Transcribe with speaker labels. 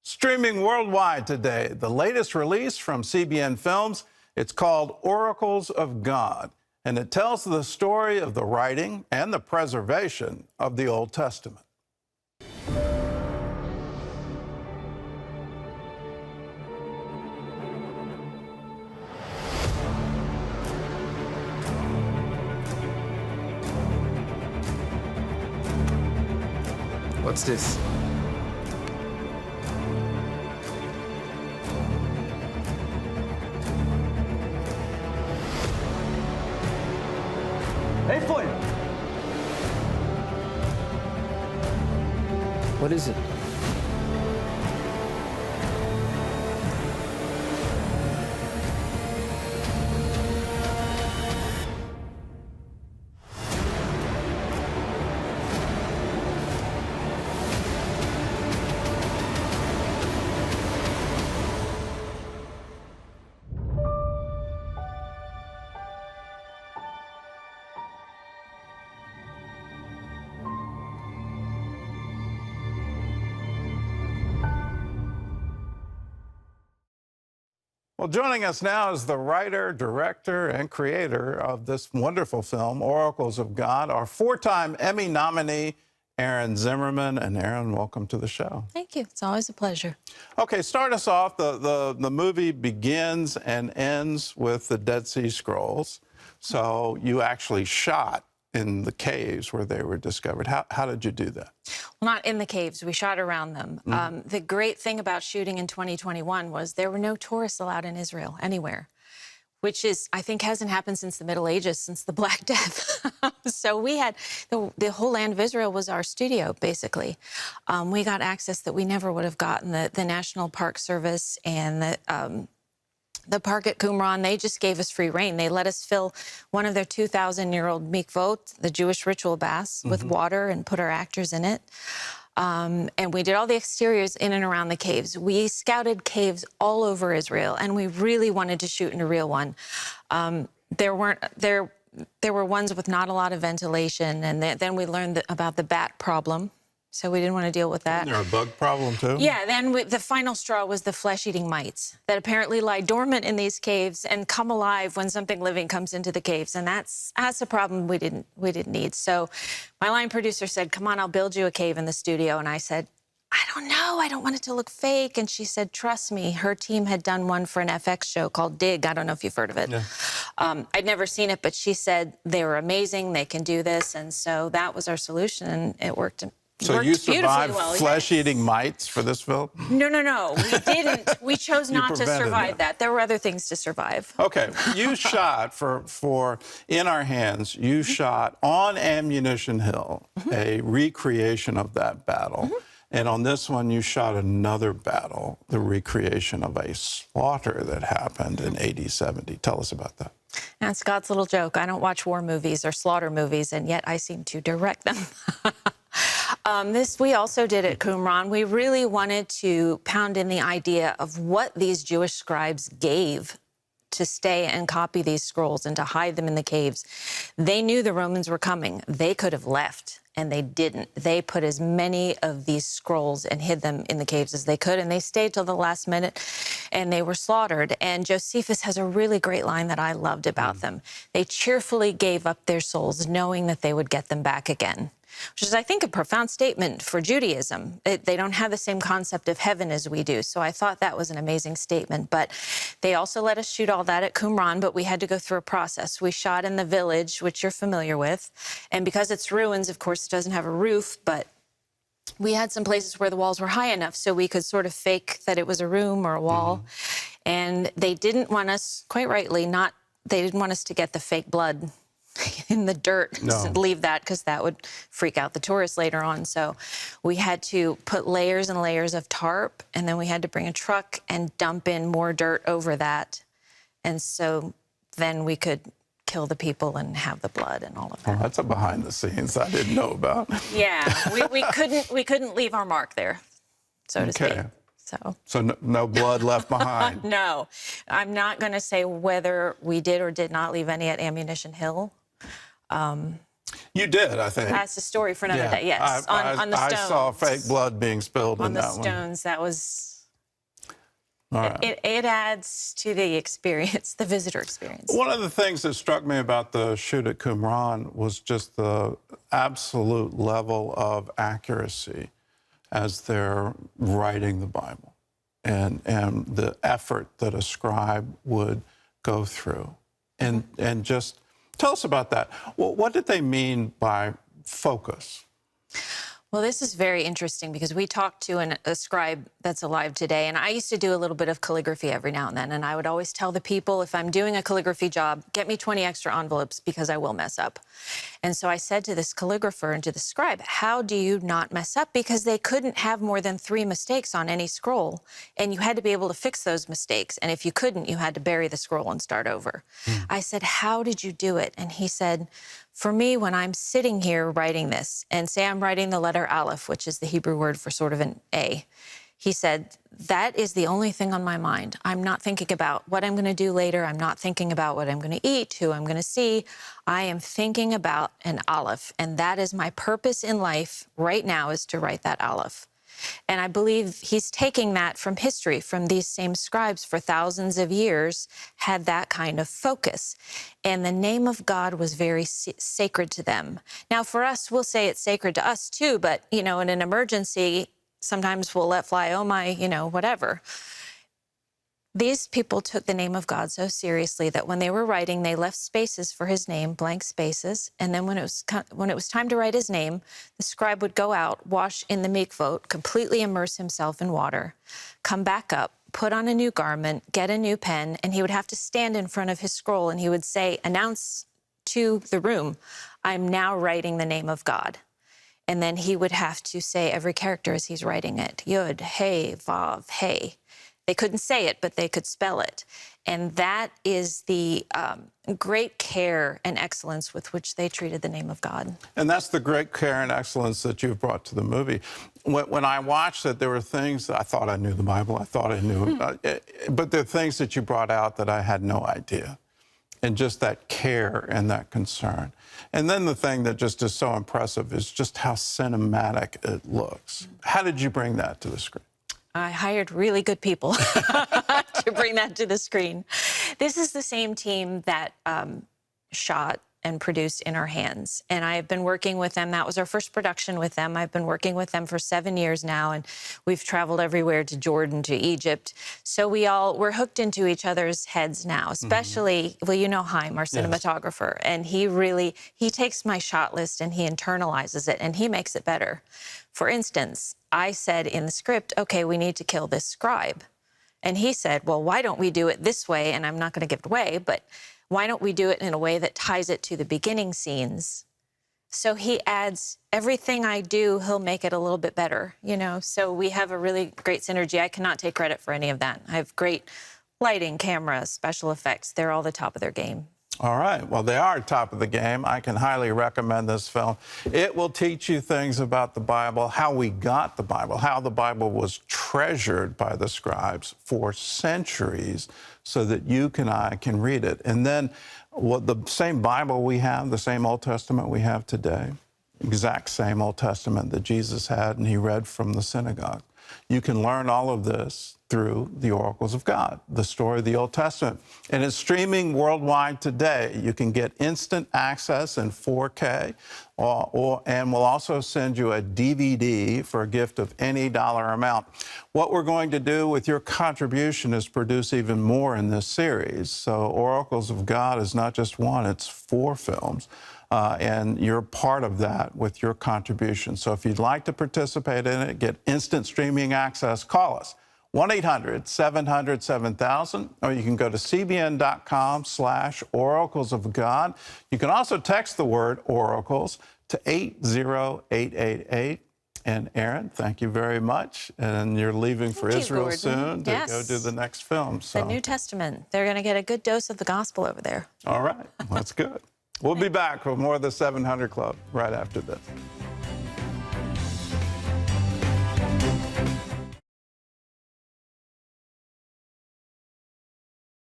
Speaker 1: Streaming worldwide today, the latest release from CBN Films. It's called Oracles of God, and it tells the story of the writing and the preservation of the Old Testament.
Speaker 2: What's this?
Speaker 3: Hey, Floyd.
Speaker 2: What is it?
Speaker 1: Well, joining us now is the writer, director, and creator of this wonderful film, Oracles of God, our four-time Emmy nominee, Erin Zimmerman. And Erin, welcome to the show.
Speaker 4: Thank you. It's always a pleasure.
Speaker 1: Okay, start us off. The movie begins and ends with the Dead Sea Scrolls. So you actually shot in the caves where they were discovered. How did you do that?
Speaker 4: Well, not in the caves. We shot around them. The great thing about shooting in 2021 was there were no tourists allowed in Israel anywhere, which is, I think, hasn't happened since the Middle Ages, since the Black Death. So we had, the whole land of Israel was our studio, basically. We got access that we never would have gotten. The National Park Service and the park at Qumran, they just gave us free rein. They let us fill one of their 2,000-year-old mikvot, the Jewish ritual baths, with water and put our actors in it. And we did all the exteriors in and around the caves. We scouted caves all over Israel, and we really wanted to shoot in a real one. There were ones with not a lot of ventilation, and then we learned about the bat problem. So we didn't want to deal with that.
Speaker 1: Isn't there a bug problem, too? Yeah,
Speaker 4: then the final straw was the flesh-eating mites that apparently lie dormant in these caves and come alive when something living comes into the caves. And that's a problem we didn't need. So my line producer said, come on, I'll build you a cave in the studio. And I said, I don't know. I don't want it to look fake. And she said, trust me. Her team had done one for an FX show called Dig. I don't know if you've heard of it. Yeah. I'd never seen it, but she said they were amazing. They can do this. And so that was our solution, and it worked.
Speaker 1: So you survived flesh-eating mites for this film?
Speaker 4: No. We didn't. We chose not to survive that. There were other things to survive.
Speaker 1: Okay. You shot for In Our Hands, you shot on Ammunition Hill, a recreation of that battle. And on this one, you shot another battle, the recreation of a slaughter that happened in AD 70. Tell us about that.
Speaker 4: That's God's little joke. I don't watch war movies or slaughter movies, and yet I seem to direct them. This we also did at Qumran. We really wanted to pound in the idea of what these Jewish scribes gave to stay and copy these scrolls and to hide them in the caves. They knew the Romans were coming. They could have left, and they didn't. They put as many of these scrolls and hid them in the caves as they could, and they stayed till the last minute, and they were slaughtered. And Josephus has a really great line that I loved about them. They cheerfully gave up their souls, knowing that they would get them back again, which is, I think, a profound statement for Judaism. They don't have the same concept of heaven as we do, so I thought that was an amazing statement. But they also let us shoot all that at Qumran, but we had to go through a process. We shot in the village, which you're familiar with, and because it's ruins, of course, it doesn't have a roof, but we had some places where the walls were high enough so we could sort of fake that it was a room or a wall. And they didn't want us, quite rightly, they didn't want us to get the fake blood in the dirt.
Speaker 1: No.
Speaker 4: Leave that, because that would freak out the tourists later on. So we had to put layers and layers of tarp, and then we had to bring a truck and dump in more dirt over that. And so then we could kill the people and have the blood and all of that.
Speaker 1: Oh, that's a behind the scenes I didn't know about.
Speaker 4: Yeah, we couldn't leave our mark there, so to speak.
Speaker 1: So no blood left behind.
Speaker 4: No, I'm not going to say whether we did or did not leave any at Ammunition Hill.
Speaker 1: You did, I think.
Speaker 4: That's a story for another day, yes. On the stones.
Speaker 1: I saw fake blood being spilled in that one.
Speaker 4: On the stones, that was
Speaker 1: All right.
Speaker 4: It adds to the experience, the visitor experience.
Speaker 1: One of the things that struck me about the shoot at Qumran was just the absolute level of accuracy as they're writing the Bible and the effort that a scribe would go through. And just tell us about that. Well, what did they mean by focus?
Speaker 4: Well, this is very interesting because we talked to a scribe that's alive today, and I used to do a little bit of calligraphy every now and then, and I would always tell the people, if I'm doing a calligraphy job, get me 20 extra envelopes because I will mess up. And so I said to this calligrapher and to the scribe, how do you not mess up? Because they couldn't have more than 3 mistakes on any scroll, and you had to be able to fix those mistakes. And if you couldn't, you had to bury the scroll and start over. I said, how did you do it? And he said, for me, when I'm sitting here writing this, and say I'm writing the letter Aleph, which is the Hebrew word for sort of an A, he said, that is the only thing on my mind. I'm not thinking about what I'm going to do later. I'm not thinking about what I'm going to eat, who I'm going to see. I am thinking about an Aleph, and that is my purpose in life right now, is to write that Aleph. And I believe he's taking that from history, from these same scribes for thousands of years, had that kind of focus. And the name of God was very sacred to them. Now, for us, we'll say it's sacred to us too, but, you know, in an emergency, sometimes we'll let fly, oh my, you know, whatever. These people took the name of God so seriously that when they were writing, they left spaces for his name, blank spaces. And then when it was time to write his name, the scribe would go out, wash in the mikvot, completely immerse himself in water, come back up, put on a new garment, get a new pen, and he would have to stand in front of his scroll and he would say, announce to the room, I'm now writing the name of God. And then he would have to say every character as he's writing it, Yud, Hey, Vav, Hey. They couldn't say it, but they could spell it. And that is the great care and excellence with which they treated the name of God.
Speaker 1: And that's the great care and excellence that you've brought to the movie. When I watched it, there were things that I thought I knew the Bible. I thought I knew it. But there are things that you brought out that I had no idea. And just that care and that concern. And then the thing that just is so impressive is just how cinematic it looks. How did you bring that to the screen?
Speaker 4: I hired really good people to bring that to the screen. This is the same team that shot and produced In Our Hands. And I've been working with them. That was our first production with them. I've been working with them for 7 years now, and we've traveled everywhere, to Jordan, to Egypt. So we're hooked into each other's heads now, especially, well, you know Haim, our cinematographer, and he takes my shot list and he internalizes it and he makes it better. For instance, I said in the script, okay, we need to kill this scribe. And he said, well, why don't we do it this way? And I'm not going to give it away, but why don't we do it in a way that ties it to the beginning scenes? So he adds everything I do, he'll make it a little bit better, you know? So we have a really great synergy. I cannot take credit for any of that. I have great lighting, cameras, special effects. They're all the top of their game.
Speaker 1: All right. Well, they are top of the game. I can highly recommend this film. It will teach you things about the Bible, how we got the Bible, how the Bible was treasured by the scribes for centuries so that you and I can read it. And then the same Bible we have, the same Old Testament we have today, exact same Old Testament that Jesus had and he read from the synagogue. You can learn all of this through the oracles of God, the story of the Old Testament. And it's streaming worldwide today. You can get instant access in 4K, and we'll also send you a DVD for a gift of any dollar amount. What we're going to do with your contribution is produce even more in this series. So Oracles of God is not just one, it's 4 films. And you're part of that with your contribution. So if you'd like to participate in it, get instant streaming access, call us. 1-800-700-7000, or you can go to cbn.com/oracles of God. You can also text the word oracles to 80888. And Aaron, thank you very much. And you're leaving for Israel soon to go do the next film. So.
Speaker 4: The New Testament. They're going to get a good dose of the gospel over there.
Speaker 1: All right, that's good. We'll be back with more of the 700 Club right after this.